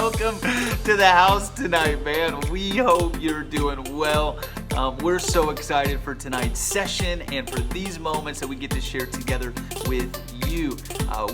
Welcome to the house tonight, man. We hope you're doing well. We're so excited for tonight's session and for these moments that we get to share together with you.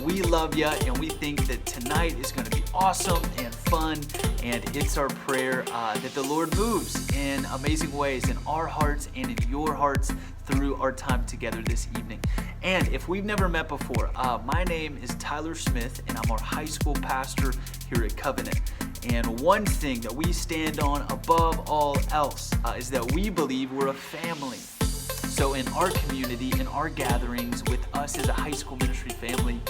We love you, and we think that tonight is going to be awesome and fun, and it's our prayer that the Lord moves in amazing ways in our hearts and in your hearts through our time together this evening. And if we've never met before, my name is Tyler Smith, and I'm our high school pastor here at Covenant. And one thing that we stand on above all else is that we believe we're a family. So in our community, in our gatherings with us as a high school ministry family,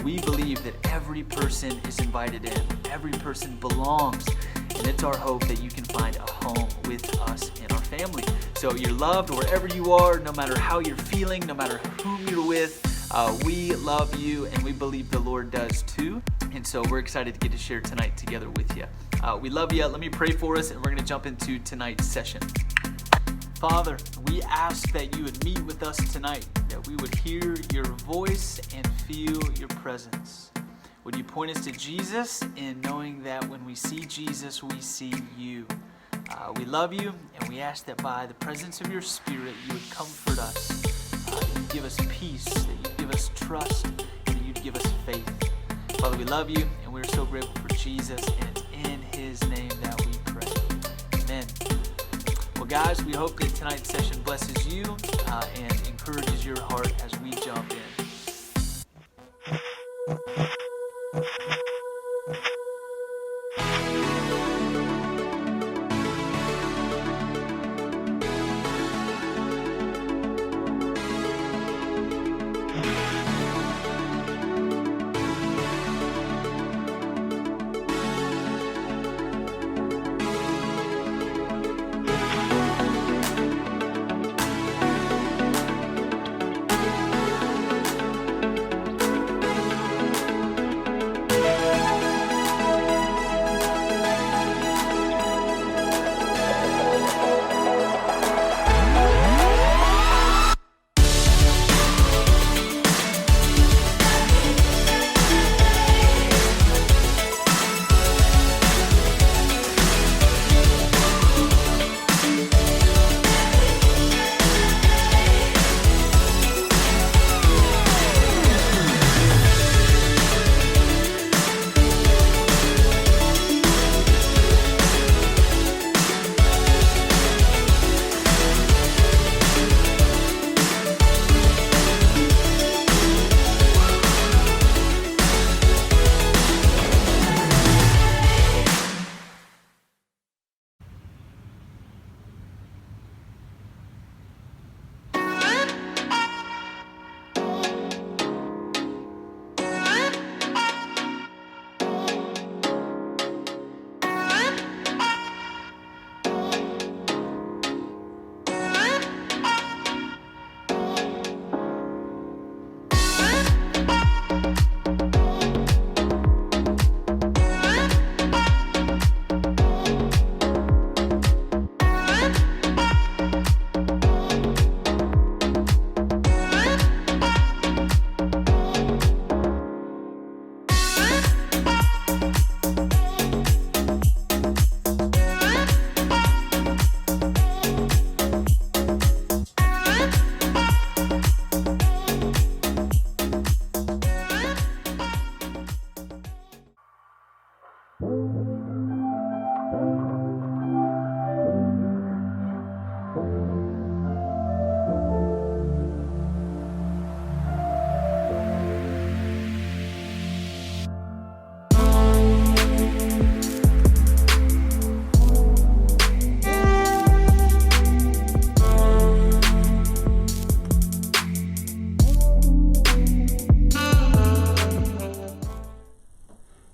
we believe that every person is invited in. Every person belongs. And it's our hope that you can find a home with us and our family. So you're loved wherever you are, no matter how you're feeling, no matter whom you're with. We love you, and we believe the Lord does too. And so we're excited to get to share tonight together with you. We love you. Let me pray for us, and we're going to jump into tonight's session. Father, we ask that you would meet with us tonight, that we would hear your voice and feel your presence. Would you point us to Jesus, in knowing that when we see Jesus, we see you. We love you, and we ask that by the presence of your Spirit, you would comfort us, that you'd give us peace, that you'd give us trust, and that you'd give us faith. Father, we love you, and we're so grateful for Jesus, and it's in his name that we pray. Amen. Well, guys, we hope that tonight's session blesses you and encourages your heart as we jump in.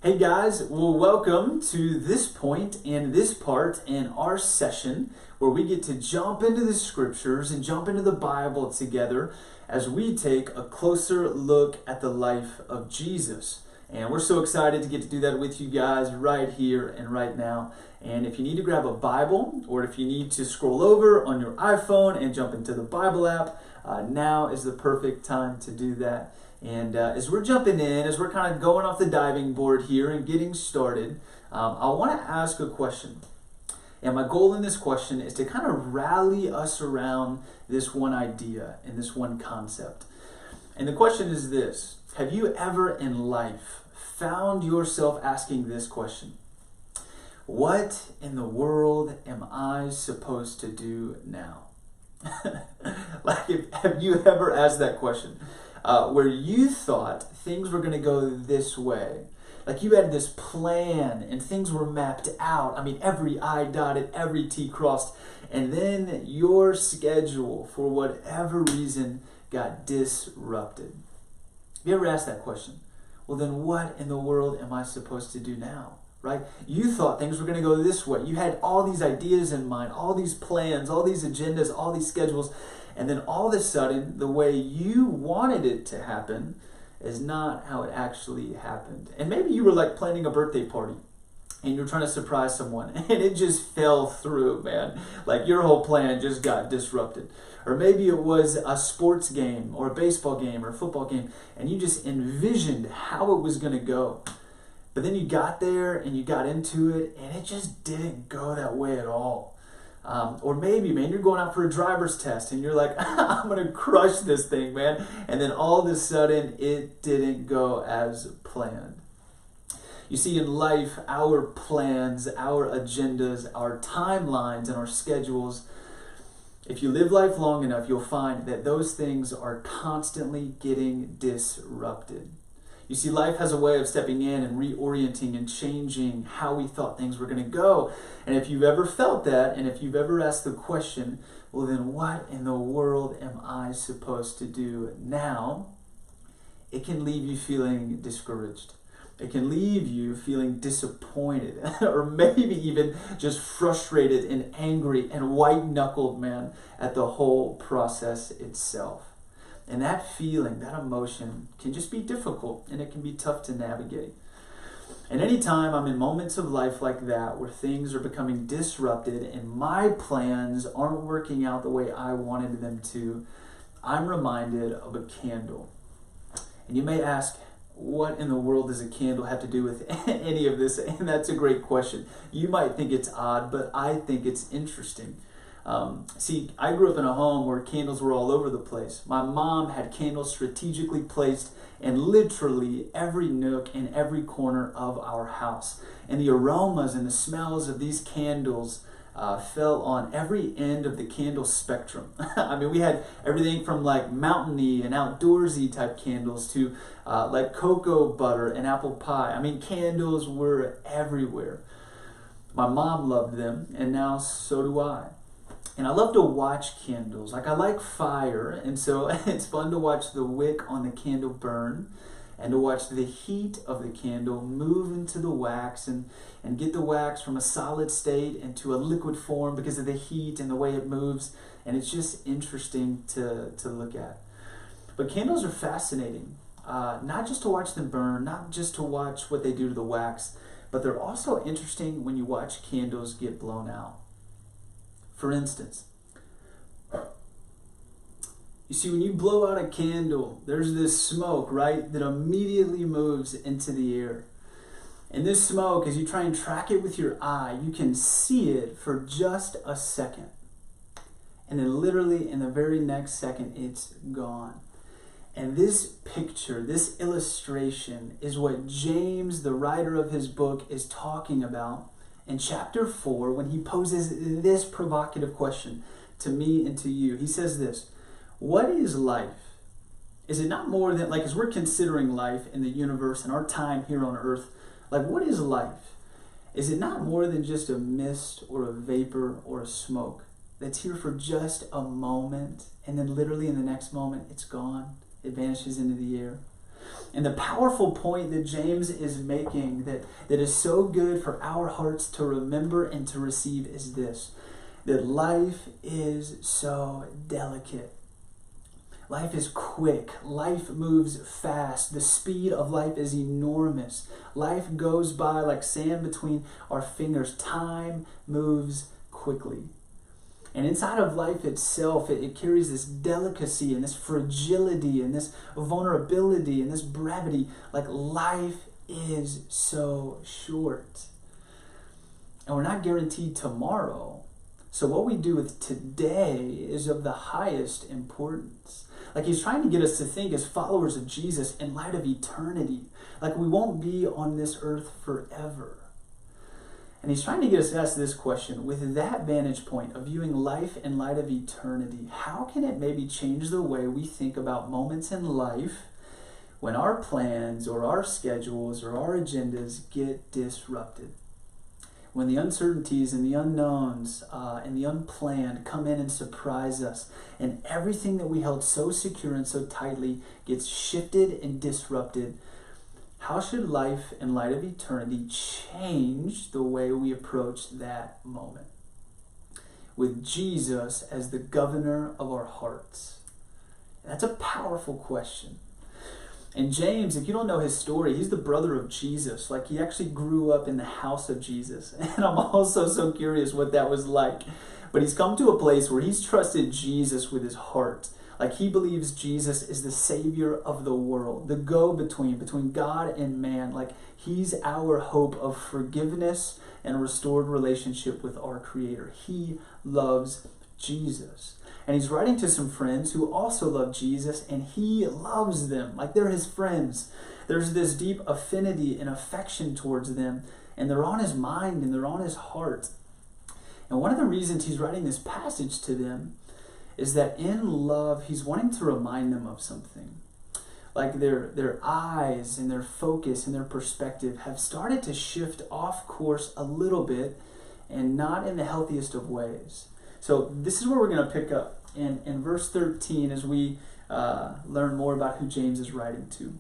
Hey guys, well, welcome to this point and this part in our session where we get to jump into the scriptures and jump into the Bible together as we take a closer look at the life of Jesus. And we're so excited to get to do that with you guys right here and right now. And if you need to grab a Bible, or if you need to scroll over on your iPhone and jump into the Bible app, now is the perfect time to do that. And as we're jumping in, as we're kind of going off the diving board here and getting started, I want to ask a question. And my goal in this question is to kind of rally us around this one idea and this one concept. And the question is this: have you ever in life found yourself asking this question? What in the world am I supposed to do now? Have you ever asked that question? Where you thought things were going to go this way. Like you had this plan and things were mapped out. I mean, every I dotted, every T crossed. And then your schedule, for whatever reason, got disrupted. Have you ever asked that question? Well, then what in the world am I supposed to do now? Right? You thought things were going to go this way. You had all these ideas in mind, all these plans, all these agendas, all these schedules. And then all of a sudden, the way you wanted it to happen is not how it actually happened. And maybe you were like planning a birthday party and you're trying to surprise someone and it just fell through, man. Like your whole plan just got disrupted. Or maybe it was a sports game or a baseball game or a football game and you just envisioned how it was going to go. But then you got there and you got into it and it just didn't go that way at all. Or maybe, man, you're going out for a driver's test and you're like, I'm going to crush this thing, man. And then all of a sudden, it didn't go as planned. You see, in life, our plans, our agendas, our timelines, and our schedules, if you live life long enough, you'll find that those things are constantly getting disrupted. You see, life has a way of stepping in and reorienting and changing how we thought things were going to go. And if you've ever felt that, and if you've ever asked the question, well, then what in the world am I supposed to do now? It can leave you feeling discouraged. It can leave you feeling disappointed, or maybe even just frustrated and angry and white-knuckled, man, at the whole process itself. And that feeling, that emotion can just be difficult and it can be tough to navigate. And anytime I'm in moments of life like that where things are becoming disrupted and my plans aren't working out the way I wanted them to, I'm reminded of a candle. And you may ask, what in the world does a candle have to do with any of this? And that's a great question. You might think it's odd, but I think it's interesting. See, I grew up in a home where candles were all over the place. My mom had candles strategically placed in literally every nook and every corner of our house. And the aromas and the smells of these candles fell on every end of the candle spectrum. I mean, we had everything from like mountainy and outdoorsy type candles to like cocoa butter and apple pie. I mean, candles were everywhere. My mom loved them, and now so do I. And I love to watch candles. Like I like fire, and so it's fun to watch the wick on the candle burn and to watch the heat of the candle move into the wax and get the wax from a solid state into a liquid form because of the heat and the way it moves. And it's just interesting to look at. But candles are fascinating, not just to watch them burn, not just to watch what they do to the wax, but they're also interesting when you watch candles get blown out. For instance, you see, when you blow out a candle, there's this smoke, right, that immediately moves into the air. And this smoke, as you try and track it with your eye, you can see it for just a second. And then literally in the very next second, it's gone. And this picture, this illustration, is what James, the writer of his book, is talking about in chapter 4 when he poses this provocative question to me and to you. He says this: what is life? Is it not more than, like, as we're considering life in the universe and our time here on earth, like, what is life? Is it not more than just a mist or a vapor or a smoke that's here for just a moment, and then literally in the next moment it's gone, it vanishes into the air? And the powerful point that James is making that is so good for our hearts to remember and to receive is this: that life is so delicate. Life is quick. Life moves fast. The speed of life is enormous. Life goes by like sand between our fingers. Time moves quickly. And inside of life itself, it carries this delicacy and this fragility and this vulnerability and this brevity. Like, life is so short. and we're not guaranteed tomorrow. So what we do with today is of the highest importance. Like he's trying to get us to think as followers of Jesus in light of eternity. Like we won't be on this earth forever. And he's trying to get us to ask this question, with that vantage point of viewing life in light of eternity, how can it maybe change the way we think about moments in life when our plans or our schedules or our agendas get disrupted? When the uncertainties and the unknowns and the unplanned come in and surprise us, and everything that we held so secure and so tightly gets shifted and disrupted, how should life in light of eternity change the way we approach that moment? With Jesus as the governor of our hearts. That's a powerful question. And James, if you don't know his story, he's the brother of Jesus. Like he actually grew up in the house of Jesus. And I'm also so curious what that was like. But he's come to a place where he's trusted Jesus with his heart. Like he believes Jesus is the Savior of the world, the go-between, between God and man. Like he's our hope of forgiveness and restored relationship with our Creator. He loves Jesus. And he's writing to some friends who also love Jesus, and he loves them. Like they're his friends. There's this deep affinity and affection towards them, and they're on his mind and they're on his heart. And one of the reasons he's writing this passage to them is that in love, he's wanting to remind them of something. Like their eyes and their focus and their perspective have started to shift off course a little bit, and not in the healthiest of ways. So this is where we're going to pick up in verse 13 as we learn more about who James is writing to.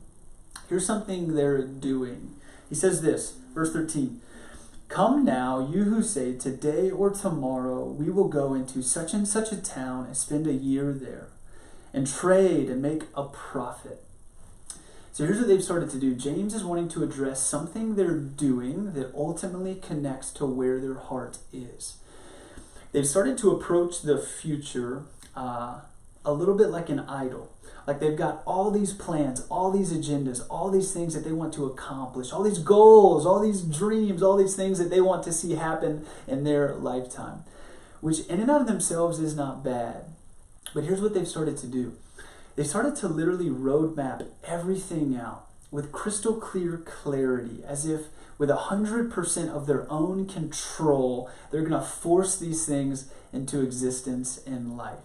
Here's something they're doing. He says this, verse 13, "Come now, you who say, today or tomorrow we will go into such and such a town and spend a year there, and trade and make a profit." So here's what they've started to do. James is wanting to address something they're doing that ultimately connects to where their heart is. They've started to approach the future a little bit like an idol. Like they've got all these plans, all these agendas, all these things that they want to accomplish, all these goals, all these dreams, all these things that they want to see happen in their lifetime, which in and of themselves is not bad. But here's what they've started to do. They started to literally roadmap everything out with crystal clear clarity, as if with 100% of their own control, they're going to force these things into existence in life.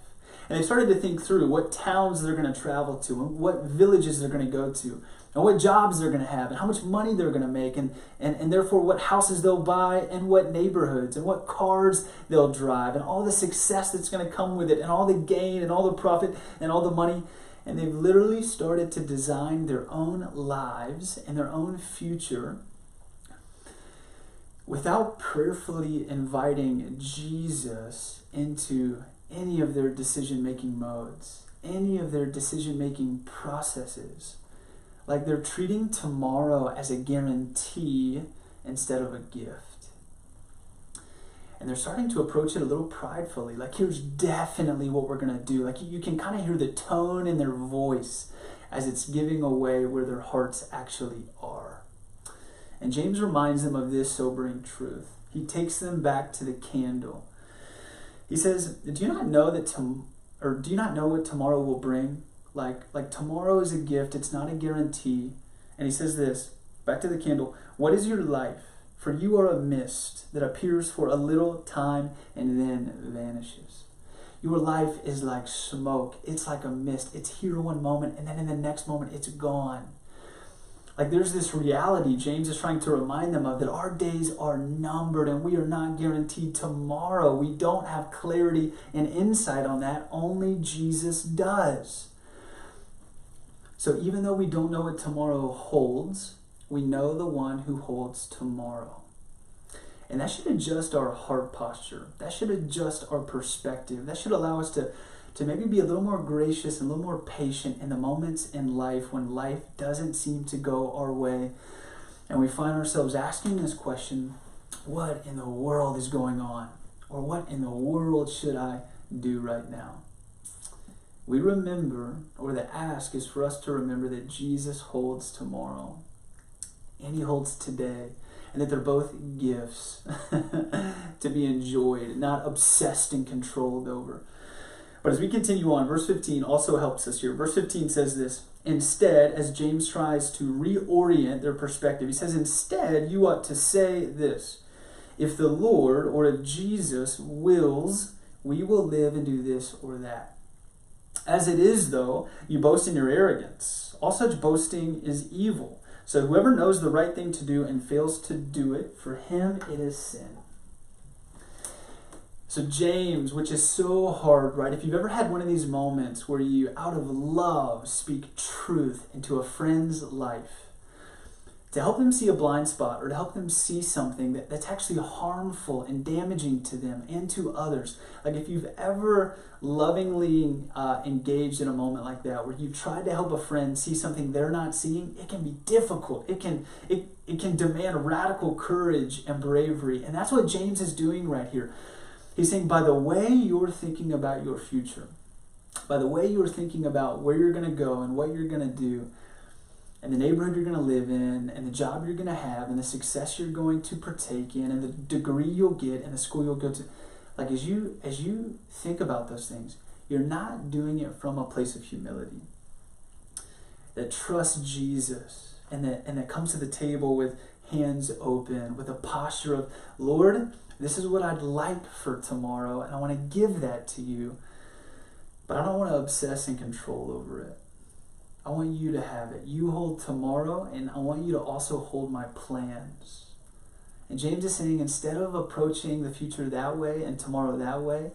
And they started to think through what towns they're going to travel to, and what villages they're going to go to, and what jobs they're going to have, and how much money they're going to make, and therefore what houses they'll buy, and what neighborhoods, and what cars they'll drive, and all the success that's going to come with it, and all the gain, and all the profit, and all the money. And they've literally started to design their own lives and their own future without prayerfully inviting Jesus into any of their decision-making modes, any of their decision-making processes. Like they're treating tomorrow as a guarantee instead of a gift. And they're starting to approach it a little pridefully. Like, here's definitely what we're going to do. Like, you can kind of hear the tone in their voice as it's giving away where their hearts actually are. And James reminds them of this sobering truth. He takes them back to the candle. He says, do you not know what tomorrow will bring? Like tomorrow is a gift. It's not a guarantee. And he says this, back to the candle. What is your life? For you are a mist that appears for a little time and then vanishes. Your life is like smoke. It's like a mist. It's here one moment, and then in the next moment, it's gone. Like there's this reality James is trying to remind them of, that our days are numbered and we are not guaranteed tomorrow. We don't have clarity and insight on that. Only Jesus does. So even though we don't know what tomorrow holds, we know the one who holds tomorrow. And that should adjust our heart posture. That should adjust our perspective. That should allow us to maybe be a little more gracious and a little more patient in the moments in life when life doesn't seem to go our way. And we find ourselves asking this question, what in the world is going on? Or what in the world should I do right now? We remember, or the ask is for us to remember that Jesus holds tomorrow. And he holds today. and that they're both gifts to be enjoyed, not obsessed and controlled over. But as we continue on, verse 15 also helps us here. Verse 15 says this: instead, as James tries to reorient their perspective, he says, instead, you ought to say this: if the Lord, or if Jesus wills, we will live and do this or that. As it is, though, you boast in your arrogance. All such boasting is evil. So whoever knows the right thing to do and fails to do it, for him it is sin. So James, which is so hard, right? If you've ever had one of these moments where you, out of love, speak truth into a friend's life, to help them see a blind spot or to help them see something that's actually harmful and damaging to them and to others. Like if you've ever lovingly engaged in a moment like that where you've tried to help a friend see something they're not seeing, it can be difficult. It can demand radical courage and bravery. And that's what James is doing right here. He's saying, by the way you're thinking about your future, by the way you're thinking about where you're going to go and what you're going to do, and the neighborhood you're going to live in, and the job you're going to have, and the success you're going to partake in, and the degree you'll get, and the school you'll go to, like as you think about those things, you're not doing it from a place of humility that trusts Jesus and that comes to the table with hands open, with a posture of, Lord, this is what I'd like for tomorrow, and I want to give that to you, but I don't want to obsess and control over it. I want you to have it. You hold tomorrow, and I want you to also hold my plans. And James is saying, instead of approaching the future that way and tomorrow that way,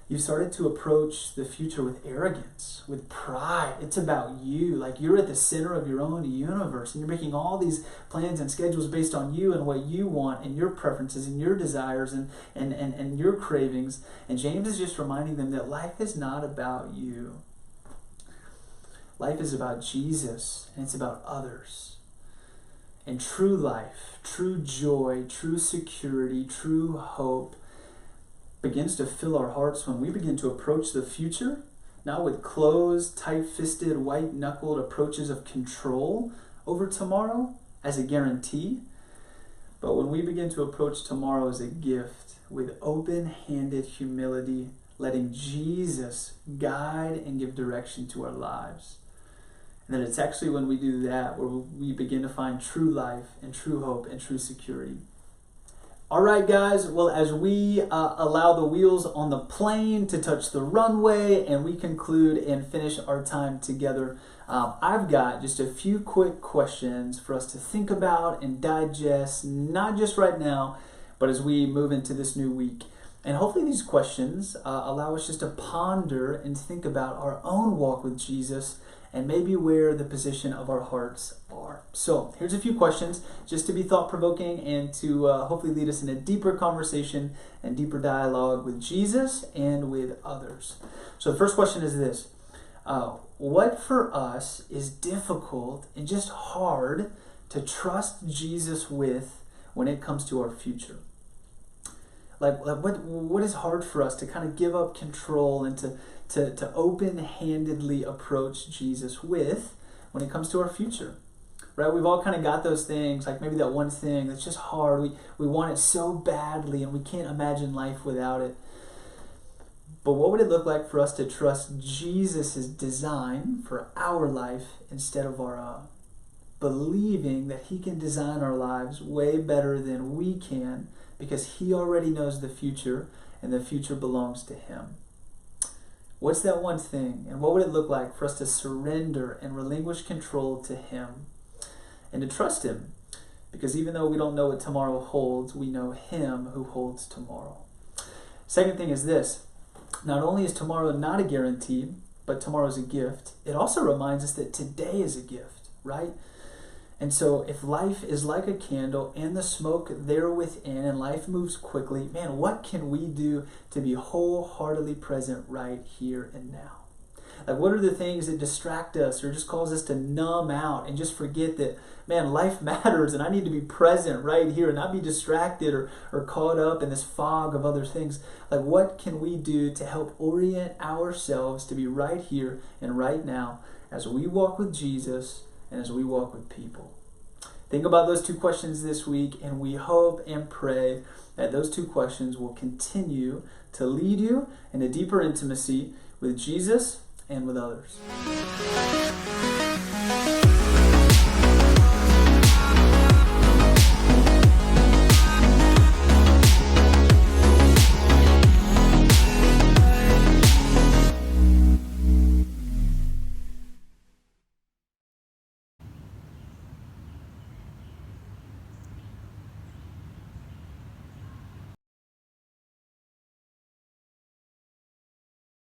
you've started to approach the future with arrogance, with pride. It's about you. Like you're at the center of your own universe, and you're making all these plans and schedules based on you and what you want and your preferences and your desires and your cravings. And James is just reminding them that life is not about you. Life is about Jesus, and it's about others. And true life, true joy, true security, true hope begins to fill our hearts when we begin to approach the future, not with closed, tight-fisted, white-knuckled approaches of control over tomorrow as a guarantee, but when we begin to approach tomorrow as a gift with open-handed humility, letting Jesus guide and give direction to our lives. And that it's actually when we do that where we begin to find true life and true hope and true security. All right, guys. Well, as we allow the wheels on the plane to touch the runway and we conclude and finish our time together, I've got just a few quick questions for us to think about and digest, not just right now, but as we move into this new week. And hopefully these questions allow us just to ponder and think about our own walk with Jesus and maybe where the position of our hearts are. So here's a few questions just to be thought-provoking and to hopefully lead us in a deeper conversation and deeper dialogue with Jesus and with others. So the first question is this. What for us is difficult and just hard to trust Jesus with when it comes to our future? Like what is hard for us to kind of give up control and to open-handedly approach Jesus with when it comes to our future, right? We've all kind of got those things, like maybe that one thing that's just hard. We want it so badly and we can't imagine life without it. But what would it look like for us to trust Jesus' design for our life instead of our own? Believing that he can design our lives way better than we can because he already knows the future and the future belongs to him. What's that one thing? And what would it look like for us to surrender and relinquish control to him and to trust him? Because even though we don't know what tomorrow holds, we know him who holds tomorrow. Second thing is this. Not only is tomorrow not a guarantee, but tomorrow is a gift, it also reminds us that today is a gift, right? And so if life is like a candle and the smoke there within and life moves quickly, man, what can we do to be wholeheartedly present right here and now? Like what are the things that distract us or just cause us to numb out and just forget that, man, life matters and I need to be present right here and not be distracted or caught up in this fog of other things? Like what can we do to help orient ourselves to be right here and right now as we walk with Jesus and as we walk with people? Think about those 2 questions this week, and we hope and pray that those 2 questions will continue to lead you in a deeper intimacy with Jesus and with others.